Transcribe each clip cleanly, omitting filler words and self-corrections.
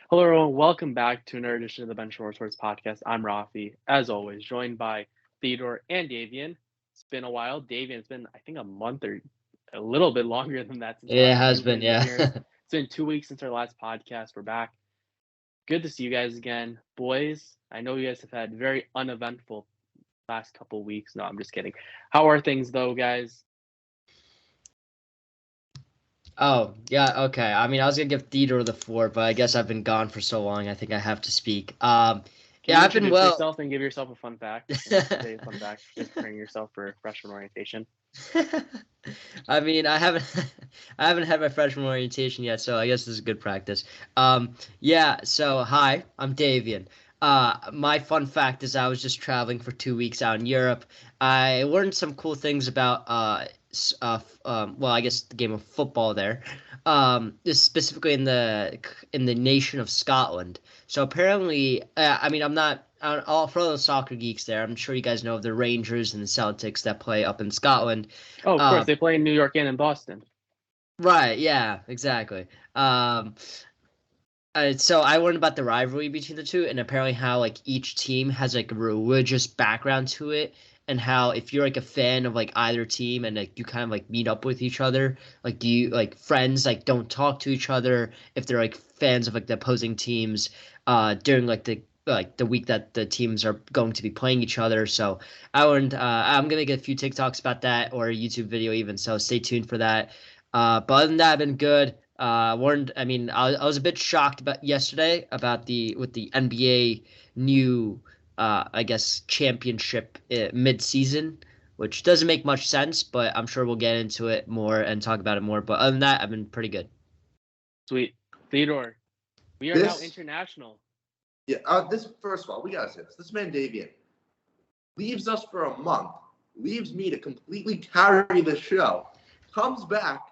Hello, everyone. Welcome back to another edition of the Benchwarmer Sports Podcast. I'm Raffi, as always, joined by Theodore and Davian. It's been a while. Davian, it's been, I think, a month or a little bit longer than that since our It last has been, frequent yeah. appearance. It's been 2 weeks since our last podcast. We're back. Good to see you guys again. Boys, I know you guys have had very uneventful last couple weeks. No, I'm just kidding. How are things, though, guys? Oh, yeah, okay. I mean, I was gonna give Theodore the floor, but I guess I've been gone for so long, I think I have to speak. Can Yeah, you I've been introduce well. yourself and give yourself a fun fact? Today's fun fact, just preparing yourself for freshman orientation. I mean, I haven't I haven't had my freshman orientation yet, so I guess this is good practice. Yeah, so hi, I'm Davian. My fun fact is I was just traveling for 2 weeks out in Europe. I learned some cool things about well, I guess the game of football there. Specifically in the nation of Scotland. So apparently, I mean, I'm not all for all the soccer geeks there. I'm sure you guys know of the Rangers and the Celtics that play up in Scotland. Oh, of course, Uh, they play in New York and in Boston. right, yeah, exactly. So I learned about the rivalry between the two, and apparently how like each team has like a religious background to it, and how if you're like a fan of like either team and like you kind of like meet up with each other, like do you like friends like don't talk to each other if they're like fans of like the opposing teams, during like the week that the teams are going to be playing each other. So I learned I'm gonna get a few TikToks about that or a YouTube video even. So stay tuned for that. But other than that, I've been good. Warned. I mean, I was a bit shocked about yesterday about the NBA new, I guess, championship mid-season, which doesn't make much sense, but I'm sure we'll get into it more and talk about it more. But other than that, I've been pretty good. Sweet. Theodore, we are now international. This first of all, we gotta say this. This man Davian leaves us for a month, leaves me to completely carry the show, comes back,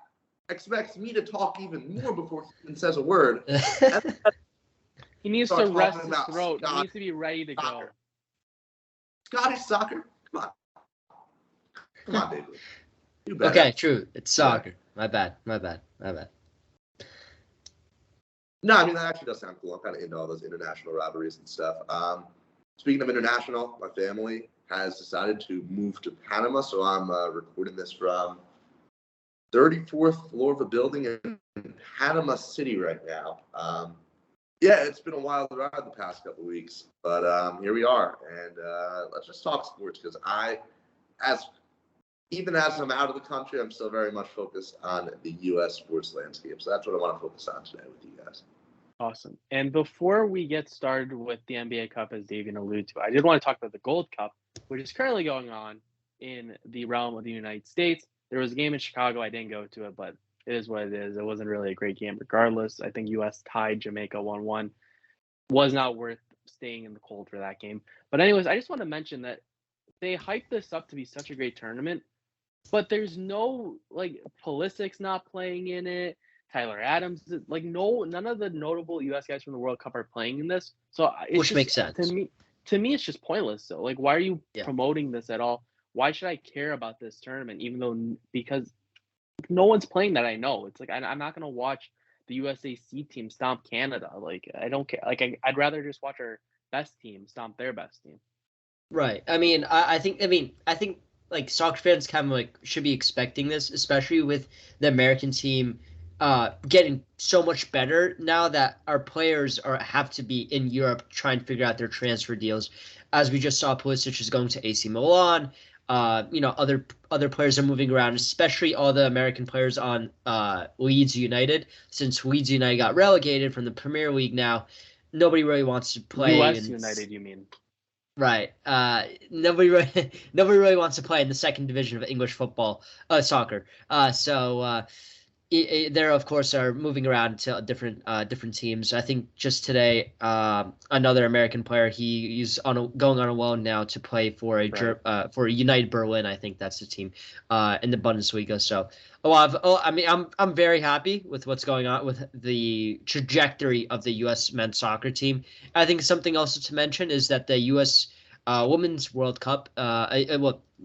expects me to talk even more before he even says a word. He needs to rest his throat. He needs to be ready to go. Scottish soccer? Come on, David. You better. Okay, true. It's soccer. My bad. No, I mean, that actually does sound cool. I'm kind of into all those international rivalries and stuff. Speaking of international, my family has decided to move to Panama, so I'm recording this from 34th floor of a building in Panama City right now. Yeah, it's been a wild ride the past couple of weeks, but here we are, and let's just talk sports because even as I'm out of the country, I'm still very much focused on the U.S. sports landscape. So that's what I want to focus on today with you guys. Awesome. And before we get started with the NBA Cup, as Davian alluded to, I did want to talk about the Gold Cup, which is currently going on in the realm of the United States. There was a game in Chicago. I didn't go to it, but it is what it is. It wasn't really a great game regardless. I think U.S. tied Jamaica 1-1. Was not worth staying in the cold for that game. But anyways, I just want to mention that they hyped this up to be such a great tournament, but there's no, like, Pulisic's not playing in it. Tyler Adams, like, none of the notable U.S. guys from the World Cup are playing in this. So which makes sense. To me, it's just pointless. So, like, why are you promoting this at all? Why should I care about this tournament, because no one's playing that I know? It's like I'm not gonna watch the USAC team stomp Canada. Like, I don't care. Like, I'd rather just watch our best team stomp their best team. Right. I mean, I think like soccer fans kind of like should be expecting this, especially with the American team getting so much better now that our players have to be in Europe trying to figure out their transfer deals. As we just saw, Pulisic is going to AC Milan. Other players are moving around, especially all the American players on Leeds United. Since Leeds United got relegated from the Premier League now, nobody really wants to play. US United, you mean? Right. Nobody really wants to play in the second division of English football, soccer. There, of course, are moving around to different teams. I think just today, another American player, he's going on a loan now to play for for United Berlin. I think that's the team in the Bundesliga. So I'm very happy with what's going on with the trajectory of the U.S. men's soccer team. I think something else to mention is that the U.S. Women's World Cup,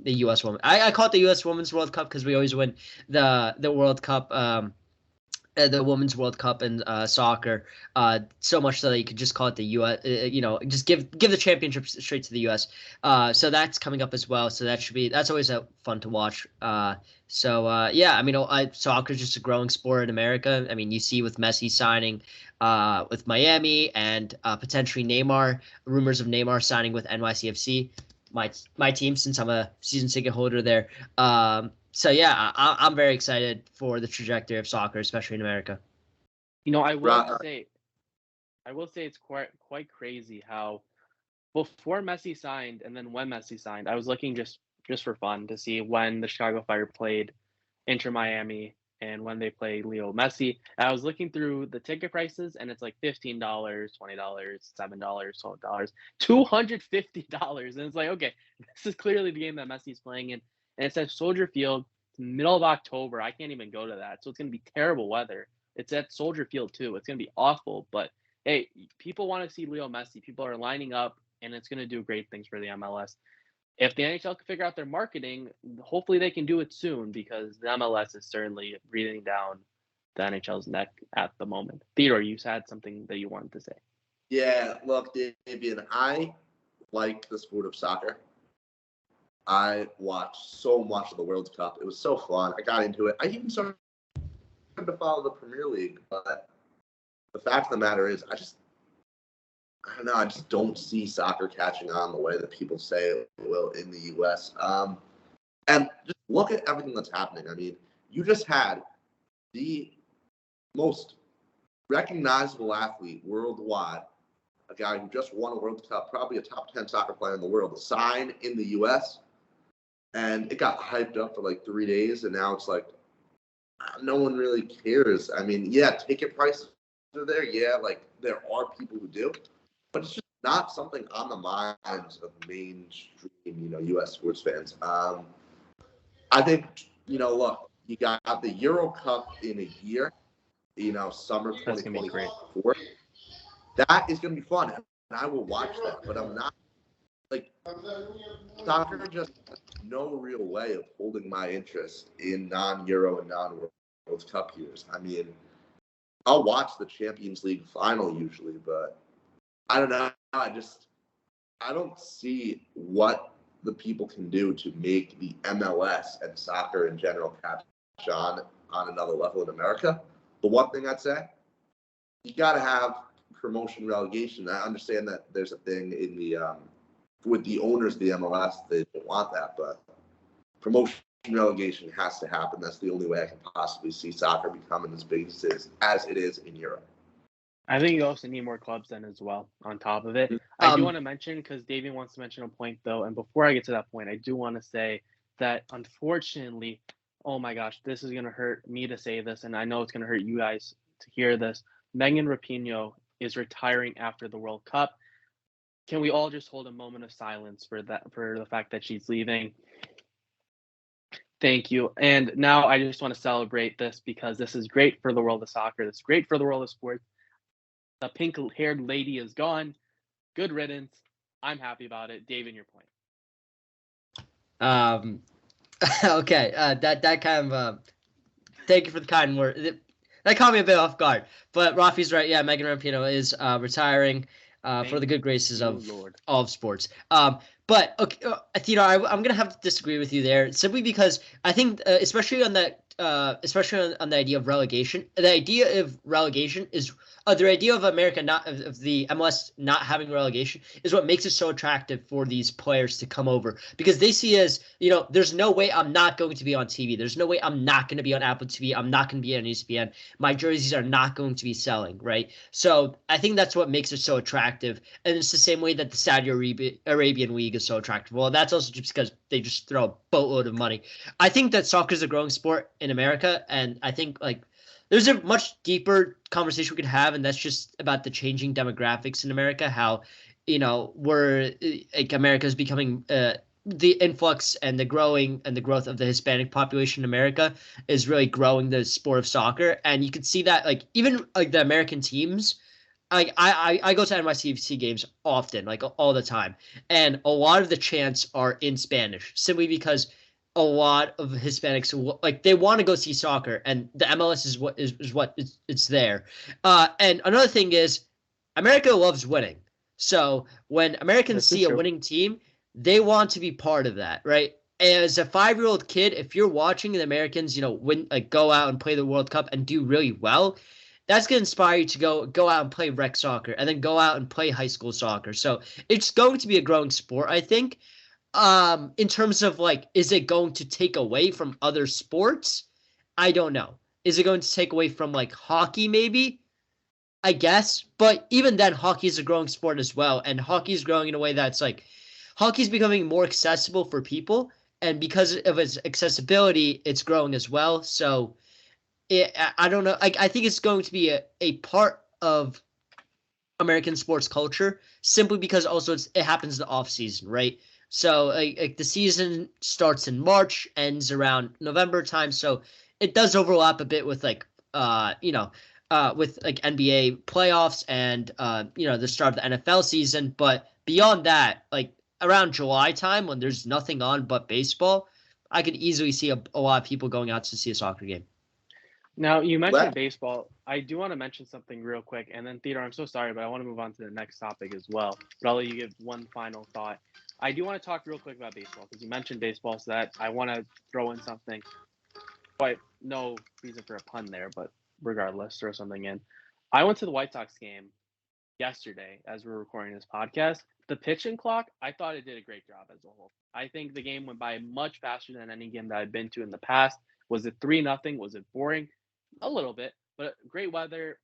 the U.S. woman. I call it the U.S. Women's World Cup because we always win the World Cup. the Women's World Cup in soccer, so much so that you could just call it the U.S. Just give the championship straight to the U.S. So that's coming up as well. So that's always fun to watch. Yeah, I mean, soccer is just a growing sport in America. I mean, you see with Messi signing with Miami and potentially Neymar, rumors of Neymar signing with NYCFC, my team, since I'm a season ticket holder there. So yeah, I'm very excited for the trajectory of soccer, especially in America. I will say it's quite crazy how before Messi signed and then when Messi signed, I was looking just for fun to see when the Chicago Fire played Inter Miami and when they played Leo Messi. And I was looking through the ticket prices, and it's like $15, $20, $7, $12, $250, and it's like, okay, this is clearly the game that Messi's playing in. And it says Soldier Field, middle of October. I can't even go to that, so it's gonna be terrible weather. It's at Soldier Field too. It's gonna be awful, but hey, people want to see Leo Messi. People are lining up, and it's gonna do great things for the MLS. If the NHL can figure out their marketing, hopefully they can do it soon, because the MLS is certainly breathing down the NHL's neck at the moment. Theodore, you had something that you wanted to say. Yeah, look, Davian, I like the sport of soccer. I watched so much of the World Cup. It was so fun. I got into it. I even started to follow the Premier League, but the fact of the matter is, I don't know. I just don't see soccer catching on the way that people say it will in the U.S. And just look at everything that's happening. I mean, you just had the most recognizable athlete worldwide, a guy who just won a World Cup, probably a top 10 soccer player in the world, sign in the U.S., and it got hyped up for like 3 days, and now it's like no one really cares. I mean, yeah, ticket prices are there. Yeah, like there are people who do. But it's just not something on the minds of mainstream, U.S. sports fans. I think, look, you got the Euro Cup in a year, summer 2024. That is going to be fun, and I will watch that. But I'm not, soccer just has no real way of holding my interest in non-Euro and non-World Cup years. I mean, I'll watch the Champions League final usually, but I don't know. I don't see what the people can do to make the MLS and soccer in general catch on another level in America. The one thing I'd say, you got to have promotion relegation. I understand that there's a thing in the with the owners of the MLS, they don't want that, but promotion relegation has to happen. That's the only way I can possibly see soccer becoming as big as it is in Europe. I think you also need more clubs then as well on top of it. I do want to mention, because Davian wants to mention a point though, and before I get to that point, I do want to say that unfortunately, oh my gosh, this is going to hurt me to say this, and I know it's going to hurt you guys to hear this. Megan Rapinoe is retiring after the World Cup. Can we all just hold a moment of silence for the fact that she's leaving? Thank you. And now I just want to celebrate this, because this is great for the world of soccer. This is great for the world of sports. The pink-haired lady is gone. Good riddance. I'm happy about it. David, your point. Okay. That kind of thank you for the kind word. That caught me a bit off guard. But Raffi's right. Yeah, Megan Rapinoe is retiring for the good graces of all of sports. But okay, Theodore, I'm gonna have to disagree with you there, simply because I think, especially on that. Especially on the idea of relegation. The idea of relegation is the idea of America of the MLS not having relegation is what makes it so attractive for these players to come over, because they see as, there's no way I'm not going to be on TV. There's no way I'm not going to be on Apple TV. I'm not going to be on ESPN. My jerseys are not going to be selling, right? So I think that's what makes it so attractive. And it's the same way that the Saudi Arabian League is so attractive. Well, that's also just because they just throw a boatload of money. I think that soccer is a growing sport in America, and I think there's a much deeper conversation we could have, and that's just about the changing demographics in America. How we're America is becoming the influx and the growth of the Hispanic population in America is really growing the sport of soccer, and you can see that even the American teams. I go to NYCFC games often, all the time, and a lot of the chants are in Spanish, simply because a lot of Hispanics like they want to go see soccer, and the MLS is what it's there. And another thing is, America loves winning. So when Americans This is see a true. winning team, they want to be part of that, right? As a 5-year-old kid, if you're watching the Americans, win, like go out and play the World Cup and do really well, that's gonna inspire you to go out and play rec soccer and then go out and play high school soccer. So it's going to be a growing sport, I think. In terms of like, is it going to take away from other sports? I don't know. Is it going to take away from like hockey? Maybe, I guess. But even then, hockey is a growing sport as well, and hockey is growing in a way that's like hockey's becoming more accessible for people, and because of its accessibility, it's growing as well. So I don't know. I think it's going to be a part of American sports culture simply because also it happens in the off season, right? So like the season starts in March, ends around November time, so it does overlap a bit with like with like NBA playoffs and the start of the NFL season. But beyond that, like around July time when there's nothing on but baseball, I could easily see a lot of people going out to see a soccer game. Now, you mentioned Let baseball. I do want to mention something real quick, and then Theodore, I'm so sorry, but I want to move on to the next topic as well. But I'll let you give one final thought. I do want to talk real quick about baseball because you mentioned baseball, so that I want to throw in something. But no reason for a pun there, but regardless, throw something in. I went to the White Sox game yesterday as we were recording this podcast. The pitching clock, I thought it did a great job as a whole. I think the game went by much faster than any game that I've been to in the past. Was it 3-0? Was it boring? A little bit, but great weather.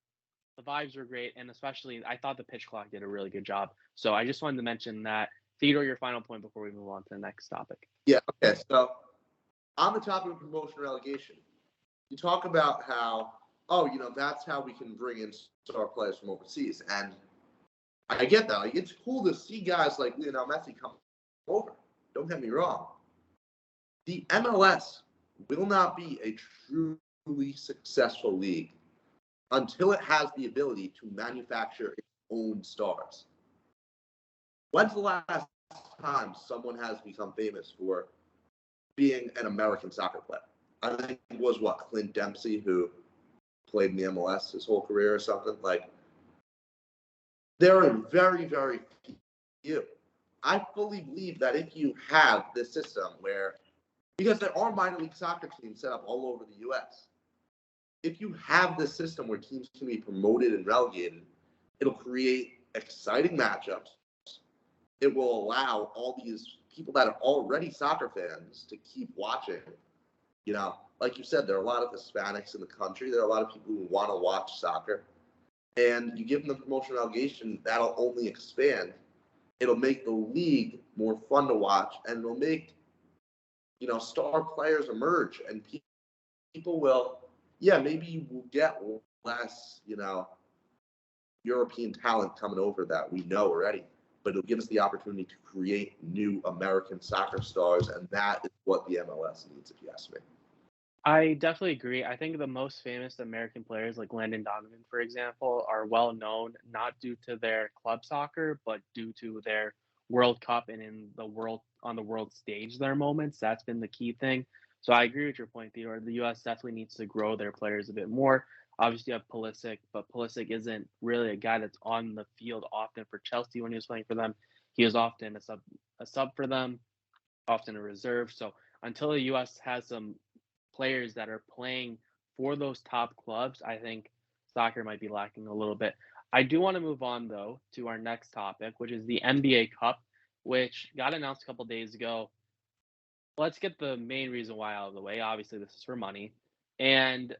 The vibes were great, and especially I thought the pitch clock did a really good job. So I just wanted to mention that. Theodore, your final point before we move on to the next topic. Yeah. Okay. So on the topic of promotion relegation, you talk about how, that's how we can bring in star players from overseas. And I get that. Like, it's cool to see guys like Lionel Messi come over. Don't get me wrong. The MLS will not be a truly successful league until it has the ability to manufacture its own stars. When's the last time someone has become famous for being an American soccer player? I think it was Clint Dempsey, who played in the MLS his whole career or something. Like, there are very, very few. I fully believe that if you have this system where, because there are minor league soccer teams set up all over the U.S., if you have this system where teams can be promoted and relegated, it'll create exciting matchups. It will allow all these people that are already soccer fans to keep watching. Like you said, there are a lot of Hispanics in the country. There are a lot of people who want to watch soccer. And you give them the promotion relegation, that'll only expand. It'll make the league more fun to watch, and it'll make, star players emerge. And people will, maybe you will get less, European talent coming over that we know already. But it'll give us the opportunity to create new American soccer stars, and that is what the MLS needs, if you ask me. I definitely agree. I think the most famous American players like Landon Donovan, for example, are well known not due to their club soccer, but due to their World Cup and on the world stage their moments. That's been the key thing. So I agree with your point, Theodore. The US definitely needs to grow their players a bit more. Obviously you have Pulisic, but Pulisic isn't really a guy that's on the field often for Chelsea when he was playing for them. He was often a sub for them, often a reserve. So until the US has some players that are playing for those top clubs, I think soccer might be lacking a little bit. I do want to move on, though, to our next topic, which is the NBA Cup, which got announced a couple days ago. Let's get the main reason why out of the way. Obviously, this is for money. And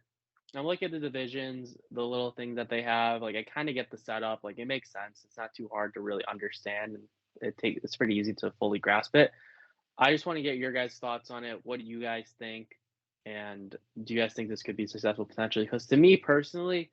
I'm looking at the divisions, the little things that they have. Like, I kind of get the setup. Like, it makes sense. It's not too hard to really understand, and it's pretty easy to fully grasp it. I just want to get your guys' thoughts on it. What do you guys think? And do you guys think this could be successful potentially? Because to me personally,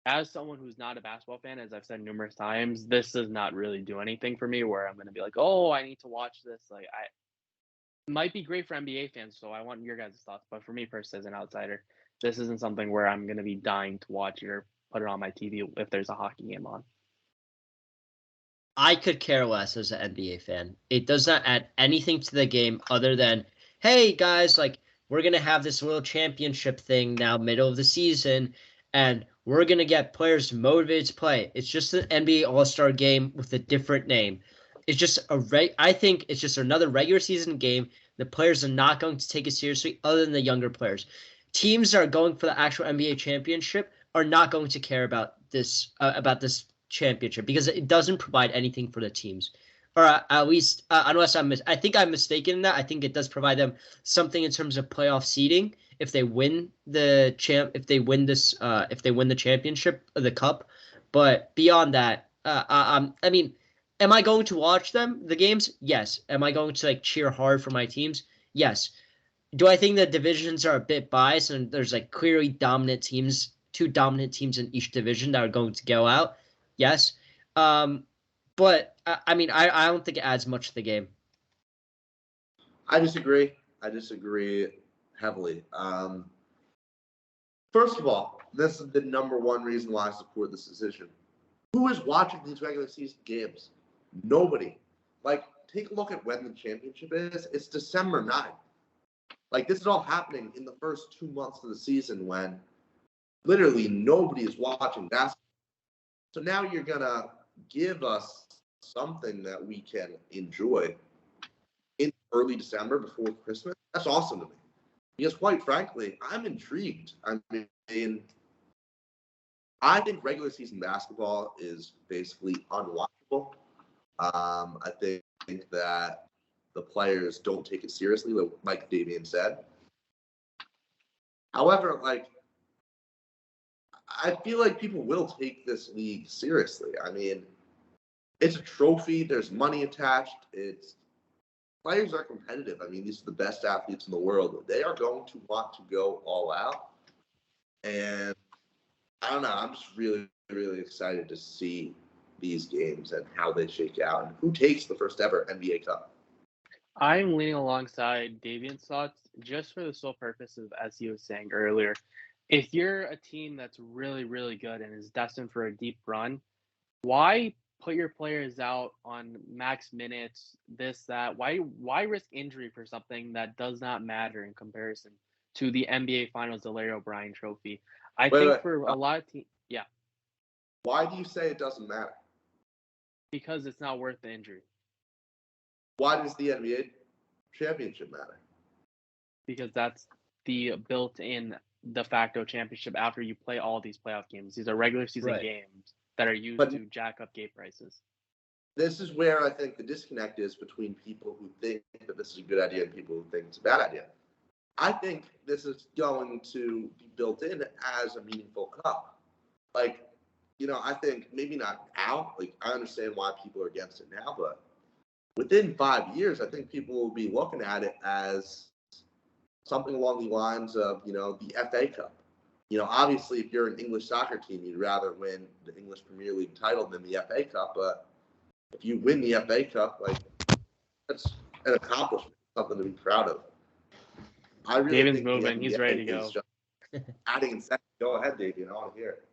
as someone who's not a basketball fan, as I've said numerous times, this does not really do anything for me where I'm going to be like, oh, I need to watch this. Like, it might be great for NBA fans, so I want your guys' thoughts. But for me personally, as an outsider, this isn't something where I'm going to be dying to watch it or put it on my TV if there's a hockey game on. I could care less as an NBA fan. It does not add anything to the game other than, hey guys, like we're gonna have this little championship thing now, middle of the season, and we're gonna get players motivated to play. It's just an NBA All-Star game with a different name. It's just I think it's just another regular season game. The players are not going to take it seriously, other than the younger players. Teams that are going for the actual NBA championship are not going to care about this championship because it doesn't provide anything for the teams, or at least unless I think I'm mistaken in that. I think it does provide them something in terms of playoff seeding if they win the if they win the championship or the cup. But beyond that, I mean, am I going to watch the games? Yes. Am I going to like cheer hard for my teams? Yes. Do I think the divisions are a bit biased and there's like clearly two dominant teams in each division that are going to go out? Yes. But I mean, I don't think it adds much to the game. I disagree. I disagree heavily. First of all, this is the number one reason why I support this decision. Who is watching these regular season games? Nobody. Like, take a look at when the championship is. It's December 9th. Like, this is all happening in the first 2 months of the season when literally nobody is watching basketball. So now you're going to give us something that we can enjoy in early December before Christmas. That's awesome to me. Because quite frankly, I'm intrigued. I mean, I think regular season basketball is basically unwatchable. I think that the players don't take it seriously, like Davian said. However, like, I feel like people will take this league seriously. I mean, it's a trophy. There's money attached. Players are competitive. I mean, these are the best athletes in the world. They are going to want to go all out. And I don't know. I'm just really, really excited to see these games and how they shake out and who takes the first ever NBA Cup. I'm leaning alongside Davian's thoughts just for the sole purpose of, as he was saying earlier, if you're a team that's really, really good and is destined for a deep run, why put your players out on max minutes, this, that? Why risk injury for something that does not matter in comparison to the NBA Finals, the Larry O'Brien Trophy? I think for a lot of teams, yeah. Why do you say it doesn't matter? Because it's not worth the injury. Why does the NBA championship matter? Because that's the built-in de facto championship after you play all these playoff games. These are regular season games that are used to jack up gate prices. This is where I think the disconnect is between people who think that this is a good idea and people who think it's a bad idea. I think this is going to be built in as a meaningful cup. Like, you know, I think maybe not now. Like, I understand why people are against it now, but within 5 years, I think people will be looking at it as something along the lines of, you know, the FA Cup. You know, obviously, if you're an English soccer team, you'd rather win the English Premier League title than the FA Cup. But if you win the FA Cup, like, that's an accomplishment, something to be proud of. I really David's moving. He's ready to go. Adding incentive. Go ahead, Davian. I want to hear it.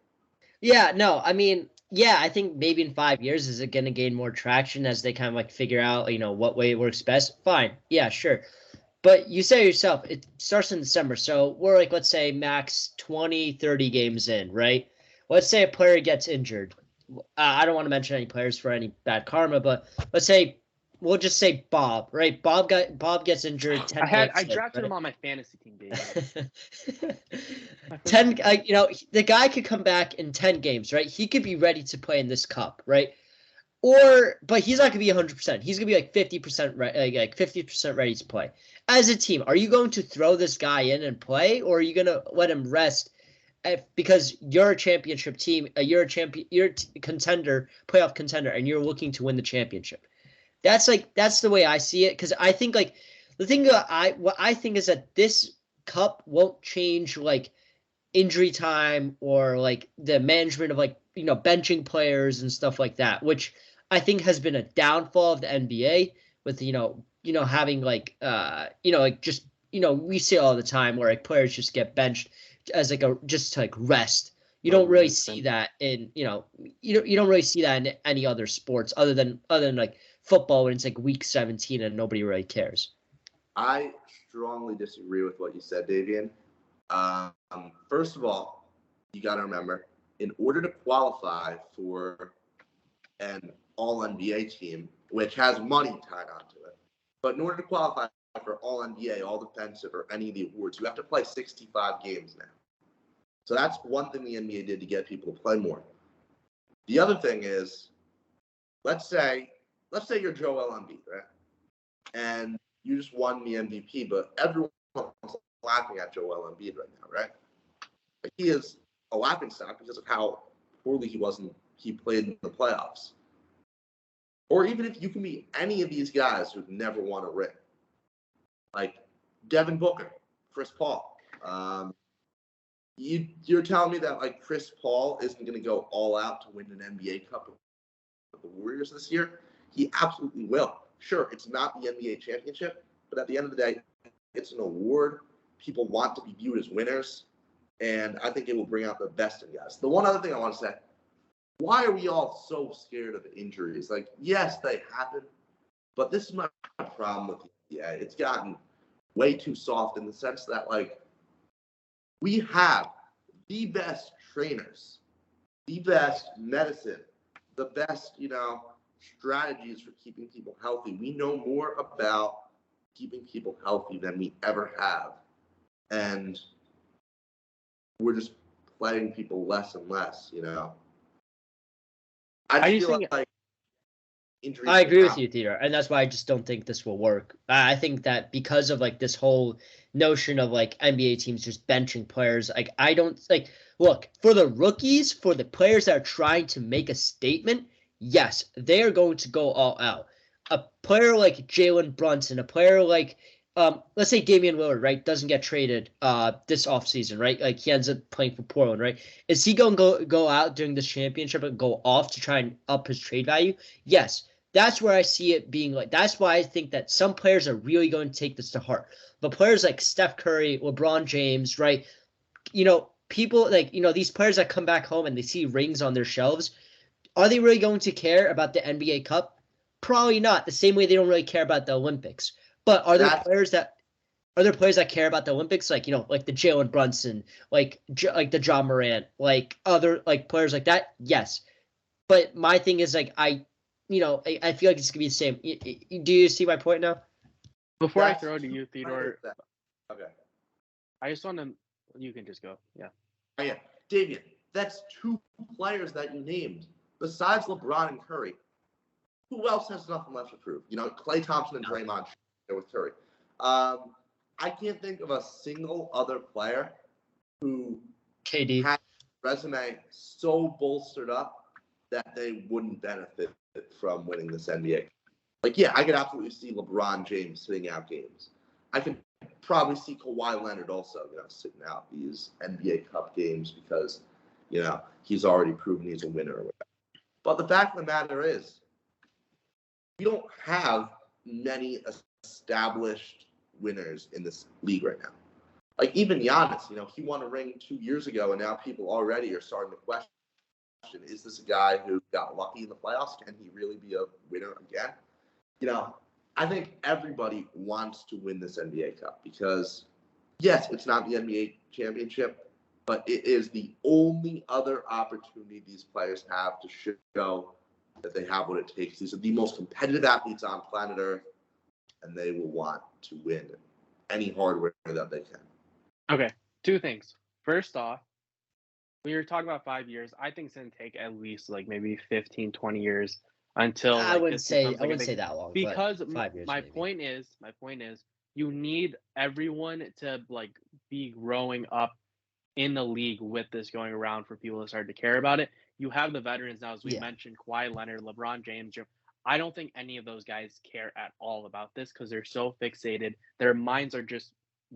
Yeah, no, I mean, yeah, I think maybe in 5 years, is it going to gain more traction as they kind of like figure out, you know, what way it works best? Fine. Yeah, sure. But you say yourself, it starts in December. So we're like, let's say max 20, 30 games in, right? Let's say a player gets injured. I don't want to mention any players for any bad karma, but let's say we'll just say Bob, right? Bob gets injured. I drafted him on my fantasy team, David. 10, you know, the guy could come back in 10 games, right? He could be ready to play in this cup, right? But he's not gonna be 100%. He's gonna be like 50%, like 50% ready to play. As a team, are you going to throw this guy in and play, or are you gonna let him rest? Because you're a championship team, you're a contender, playoff contender, and you're looking to win the championship. That's the way I see it. Because I think like the thing what I think is that this cup won't change like injury time or like the management of like, you know, benching players and stuff like that, which I think has been a downfall of the NBA with, you know, having like, you know, like just, you know, we see it all the time where like players just get benched as like just to like rest. You don't really see that in, you know, you don't really see that in any other sports other than like football when it's like week 17 and nobody really cares. I strongly disagree with what you said, Davian. First of all, you got to remember, in order to qualify for an All-NBA team, which has money tied onto it, but in order to qualify for All-NBA, All-Defensive, or any of the awards, you have to play 65 games now. So that's one thing the NBA did to get people to play more. The other thing is, let's say you're Joel Embiid, right? And you just won the MVP, but everyone's laughing at Joel Embiid right now, right? Like, he is a laughingstock because of how poorly he played in the playoffs. Or even if you can be any of these guys who've never won a ring, like Devin Booker, Chris Paul. You're telling me that like Chris Paul isn't going to go all out to win an NBA Cup with the Warriors this year? He absolutely will. Sure, it's not the NBA championship, but at the end of the day, it's an award. People want to be viewed as winners, and I think it will bring out the best in guys. The one other thing I want to say, why are we all so scared of injuries? Like, yes, they happen, but this is my problem with the NBA. It's gotten way too soft in the sense that, like, we have the best trainers, the best medicine, the best, strategies for keeping people healthy. We know more about keeping people healthy than we ever have. And we're just playing people less and less, I feel like injuries. I agree with you, Theodore, and that's why I just don't think this will work. I think that because of like this whole notion of like NBA teams just benching players, like I don't like. Look, for the rookies, for the players that are trying to make a statement, yes, they are going to go all out. A player like Jalen Brunson, a player like let's say Damian Lillard, right, doesn't get traded this offseason, right? Like he ends up playing for Portland, right? Is he going to go out during this championship and go off to try and up his trade value? Yes. That's where I see it being like. That's why I think that some players are really going to take this to heart. But players like Steph Curry, LeBron James, right? People like, these players that come back home and they see rings on their shelves, are they really going to care about the NBA Cup? Probably not. The same way they don't really care about the Olympics. But are there players that care about the Olympics? Like, like the Jalen Brunson, like the John Morant, like other like players like that? Yes. But my thing is like I feel like it's going to be the same. Do you see my point now? Before I throw to you, Theodore. Okay. I just want to. You can just go. Yeah. Oh, yeah. Davian, that's two players that you named. Besides LeBron and Curry, who else has nothing left to prove? Klay Thompson and Draymond with Curry. I can't think of a single other player who KD had a resume so bolstered up that they wouldn't benefit from winning this NBA. Like, yeah, I could absolutely see LeBron James sitting out games. I could probably see Kawhi Leonard also, sitting out these NBA Cup games because, he's already proven he's a winner or whatever. But the fact of the matter is, we don't have many established winners in this league right now. Like, even Giannis, he won a ring 2 years ago, and now people already are starting to question, is this a guy who got lucky in the playoffs? Can he really be a winner again? I think everybody wants to win this NBA Cup because, yes, it's not the NBA championship, but it is the only other opportunity these players have to show that they have what it takes. These are the most competitive athletes on planet Earth, and they will want to win any hardware that they can. Okay, two things. First off, when you're talking about 5 years, I think it's going to take at least like maybe 15, 20 years until I wouldn't say that long. Because 5 years. My point is, you need everyone to like be growing up in the league with this going around for people to start to care about it. You have the veterans now, as we mentioned, Kawhi Leonard, LeBron James. I don't think any of those guys care at all about this because they're so fixated. Their minds are just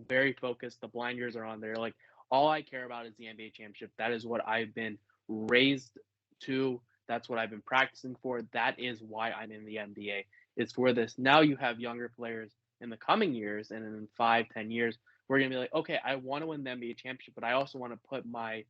very focused. The blinders are on. They're like, all I care about is the NBA championship. That is what I've been raised to. That's what I've been practicing for. That is why I'm in the NBA. It's for this. Now you have younger players in the coming years, and in 5-10 years, we're going to be like, okay, I want to win the NBA championship, but I also want to put my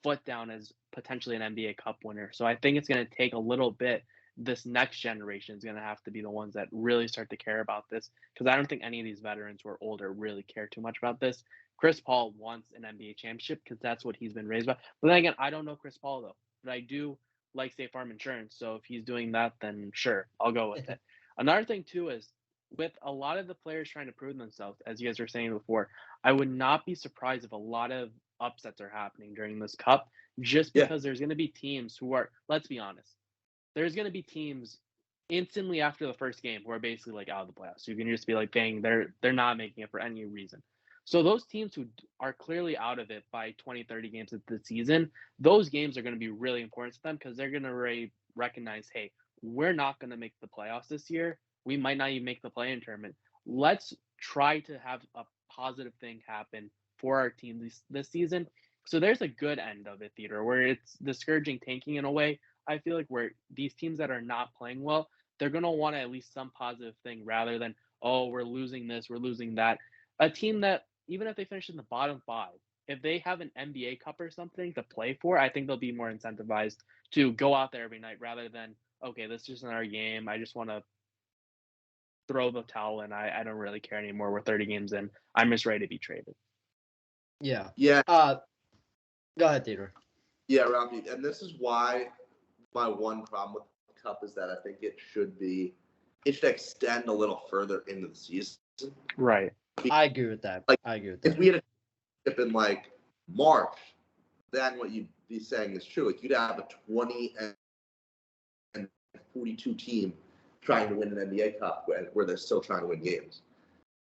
foot down as potentially an NBA Cup winner. So I think it's going to take a little bit. this next generation is going to have to be the ones that really start to care about this, because I don't think any of these veterans who are older really care too much about this. Chris Paul wants an NBA championship because that's what he's been raised by. But then again, I don't know Chris Paul though, but I do like State Farm Insurance. So if he's doing that, then sure, I'll go with it. Another thing too is with a lot of the players trying to prove themselves, as you guys were saying before, I would not be surprised if a lot of upsets are happening during this cup, just because there's going to be teams who are, let's be honest, there's going to be teams instantly after the first game who are basically like out of the playoffs. You can just be like, dang, they're not making it for any reason. So those teams who are clearly out of it by 20, 30 games of the season, those games are going to be really important to them because they're going to recognize, hey, we're not going to make the playoffs this year. We might not even make the play-in tournament. Let's try to have a positive thing happen for our team this season. So there's a good end of it, Theodore, where it's discouraging tanking in a way. I feel like where these teams that are not playing well, they're going to want at least some positive thing rather than, oh, we're losing this, we're losing that. A team that, even if they finish in the bottom 5, if they have an NBA Cup or something to play for, I think they'll be more incentivized to go out there every night rather than, okay, this is just another game. I just want to throw the towel in. I don't really care anymore. We're 30 games in. I'm just ready to be traded. Yeah. Yeah. Go ahead, Theodore. Yeah, Raffi, and this is why my one problem with the Cup is that I think it should extend a little further into the season. Right. I agree with that. If we had a chip in like March, then what you'd be saying is true. Like you'd have a 20 and 42 team trying to win an NBA Cup where they're still trying to win games.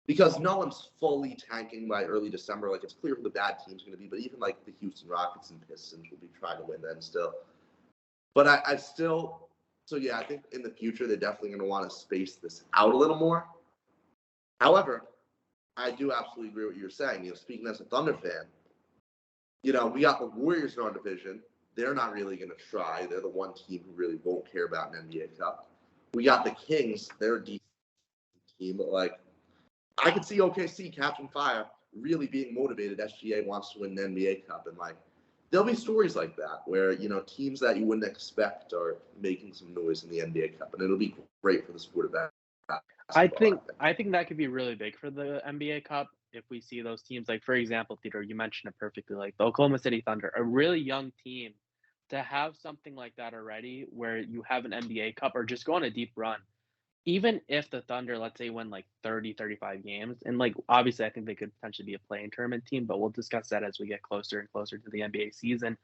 Because no one's fully tanking by early December. Like, it's clear who the bad team's going to be, but even, like, the Houston Rockets and Pistons will be trying to win then still. But I still – so, yeah, I think in the future they're definitely going to want to space this out a little more. However, I do absolutely agree with what you're saying. You know, speaking as a Thunder fan, you know, we got the Warriors in our division. They're not really going to try. They're the one team who really won't care about an NBA Cup. We got the Kings. They're a decent team, but, like, I could see OKC catching fire, really being motivated. SGA wants to win an NBA Cup, and like there'll be stories like that where you know teams that you wouldn't expect are making some noise in the NBA Cup, and it'll be great for the sport of basketball. I think that could be really big for the NBA Cup if we see those teams. Like for example, Theodore, you mentioned it perfectly. Like the Oklahoma City Thunder, a really young team, to have something like that already, where you have an NBA Cup or just go on a deep run. Even if the Thunder, let's say, win like 30, 35 games, and like obviously I think they could potentially be a play-in tournament team, but we'll discuss that as we get closer and closer to the NBA season.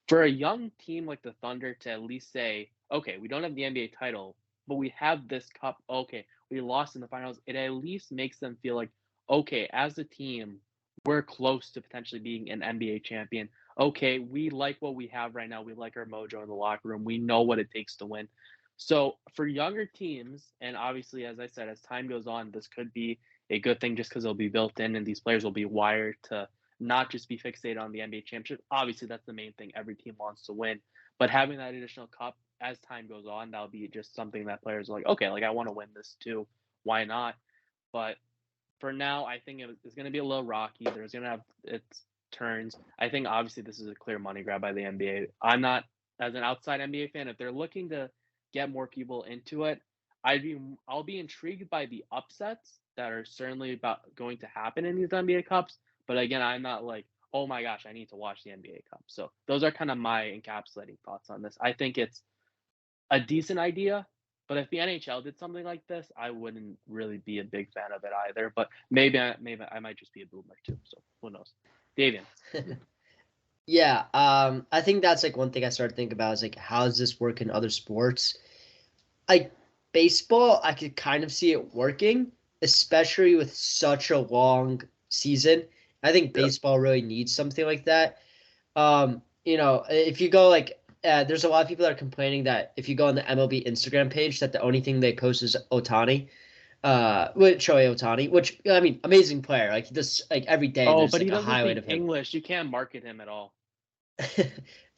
For a young team like the Thunder to at least say, okay, we don't have the NBA title, but we have this cup. Okay, we lost in the finals. It at least makes them feel like, okay, as a team, we're close to potentially being an NBA champion. Okay, we like what we have right now. We like our mojo in the locker room. We know what it takes to win. So for younger teams, and obviously, as I said, as time goes on, this could be a good thing just because it'll be built in and these players will be wired to not just be fixated on the NBA championship. Obviously, that's the main thing. Every team wants to win. But having that additional cup as time goes on, that'll be just something that players are like, okay, like I want to win this too. Why not? But for now, I think it's going to be a little rocky. There's going to have its turns. I think obviously this is a clear money grab by the NBA. I'm not, as an outside NBA fan, if they're looking to get more people into it, I'll be intrigued by the upsets that are certainly going to happen in these NBA Cups. But again, I'm not like, oh my gosh, I need to watch the NBA Cup. So those are kind of my encapsulating thoughts on this. I think it's a decent idea, but if the NHL did something like this, I wouldn't really be a big fan of it either. But maybe I might just be a boomer too. So who knows? Davian. Yeah, I think that's like one thing I started thinking about is like, how does this work in other sports? Like baseball, I could kind of see it working, especially with such a long season. I think baseball really needs something like that. You know, if you go like, there's a lot of people that are complaining that if you go on the MLB Instagram page, that the only thing they post is Ohtani. With Shohei Ohtani, which I mean, amazing player. Like this, like every day. Oh, there's but like he a doesn't highlight speak of him. English. You can't market him at all.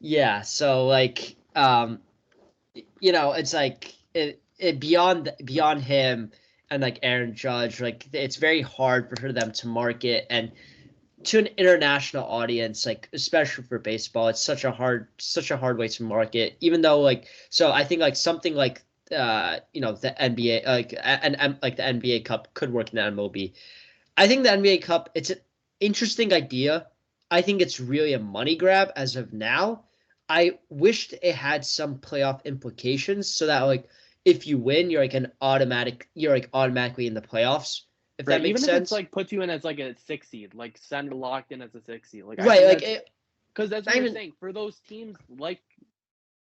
Yeah, so like, you know, it's like it beyond him and like Aaron Judge, like it's very hard for them to market and to an international audience, like especially for baseball, it's such a hard way to market. Even though like, so I think like something like the NBA like the NBA Cup could work in the MLB. I think the NBA Cup, it's an interesting idea. I think it's really a money grab as of now. I wished it had some playoff implications so that like if you win, you're like automatically in the playoffs. If that Right. makes Even if sense. it's like puts you in as like a 6 seed, like send locked in as a 6 seed. Like I Right, think like that's it, because that's not what we're even saying. For those teams like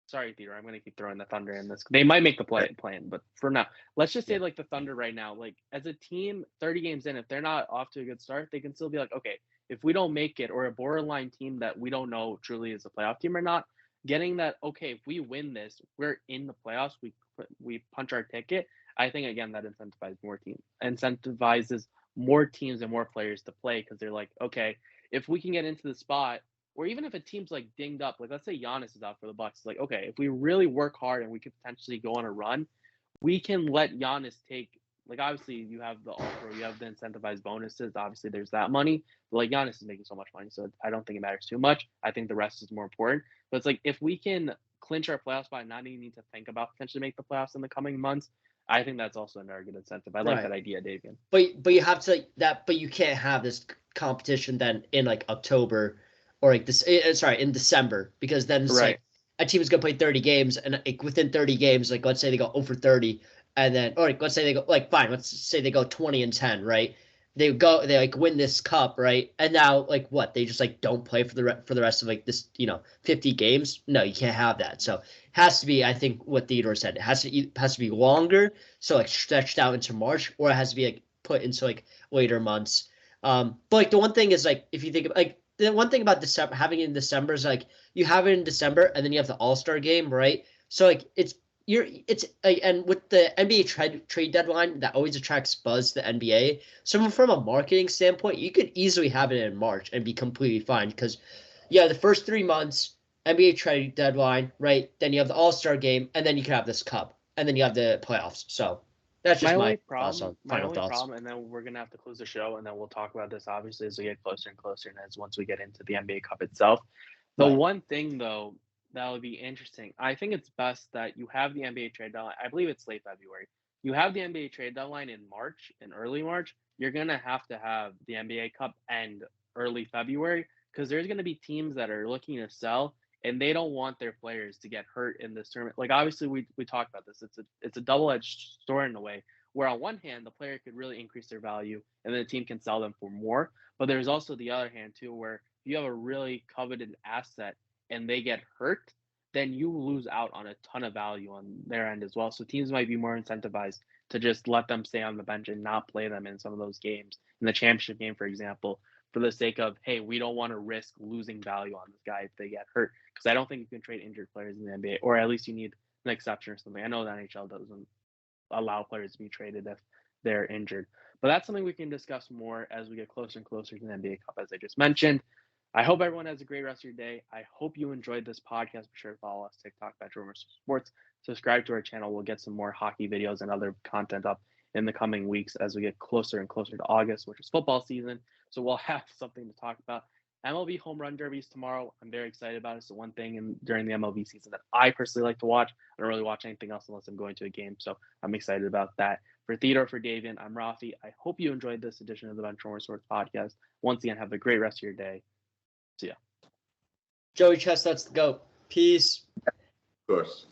sorry, Theodore, I'm gonna keep throwing the Thunder in this. They might make the plan, but for now, let's just say Yeah. like the Thunder right now, like as a team, 30 games in, if they're not off to a good start, they can still be like, okay, if we don't make it, or a borderline team that we don't know truly is a playoff team or not, getting that, okay, if we win this, we're in the playoffs. We punch our ticket. I think again that incentivizes more teams and more players to play because they're like, okay, if we can get into the spot, or even if a team's like dinged up, like let's say Giannis is out for the Bucks, it's like, okay, if we really work hard and we could potentially go on a run, we can let Giannis take, like obviously you have the All-Pro, you have the incentivized bonuses, obviously there's that money, but like Giannis is making so much money, so I don't think it matters too much. I think the rest is more important. But it's like if we can clinch our playoff spot and not even need to think about potentially make the playoffs in the coming months, I think that's also another good incentive. I like Right. that idea, Davian. But you have to like that. But you can't have this competition then in like October or like this. In December because then it's Right. like a team is gonna play 30 games and like, within 30 games, like let's say they go over 30, and then or like let's say they go like fine, let's say they go 20-10, right? They like win this cup, right? And now like what? They just like don't play for the rest of like this 50 games. No, you can't have that. So it has to be, I think what Theodore said. It has to be longer, so like stretched out into March, or it has to be like put into like later months. But like the one thing is like if you think like the one thing about December having it in December is like you have it in December and then you have the All-Star game, right? So like it's and with the NBA trade deadline that always attracts buzz to the NBA. So from a marketing standpoint, you could easily have it in March and be completely fine because the first 3 months NBA trade deadline, right? Then you have the All-Star game, and then you can have this cup, and then you have the playoffs. So that's just my My final only thoughts. problem, and then we're gonna have to close the show, and then we'll talk about this obviously as we get closer and closer, and as once we get into the NBA Cup itself. The Right. one thing though that would be interesting, I think it's best that you have the NBA trade deadline. I believe it's late February. You have the NBA trade deadline in March, in early March. You're gonna have to have the NBA Cup and early February because there's gonna be teams that are looking to sell and they don't want their players to get hurt in this tournament. Like obviously we talked about this. It's a double-edged sword in a way where on one hand the player could really increase their value and then the team can sell them for more. But there's also the other hand too where if you have a really coveted asset and they get hurt, then you lose out on a ton of value on their end as well. So teams might be more incentivized to just let them stay on the bench and not play them in some of those games. In the championship game, for example, for the sake of, hey, we don't want to risk losing value on this guy if they get hurt. Because I don't think you can trade injured players in the NBA, or at least you need an exception or something. I know the NHL doesn't allow players to be traded if they're injured. But that's something we can discuss more as we get closer and closer to the NBA Cup, as I just mentioned. I hope everyone has a great rest of your day. I hope you enjoyed this podcast. Be sure to follow us, TikTok, Benchwarmer Sports. Subscribe to our channel. We'll get some more hockey videos and other content up in the coming weeks as we get closer and closer to August, which is football season. So we'll have something to talk about. MLB home run derbies tomorrow. I'm very excited about it. It's the one thing during the MLB season that I personally like to watch. I don't really watch anything else unless I'm going to a game. So I'm excited about that. For Theodore, for Davian, I'm Raffi. I hope you enjoyed this edition of the Benchwarmer Sports podcast. Once again, have a great rest of your day. See ya. Joey Chestnut's the GOAT. Peace. Of course.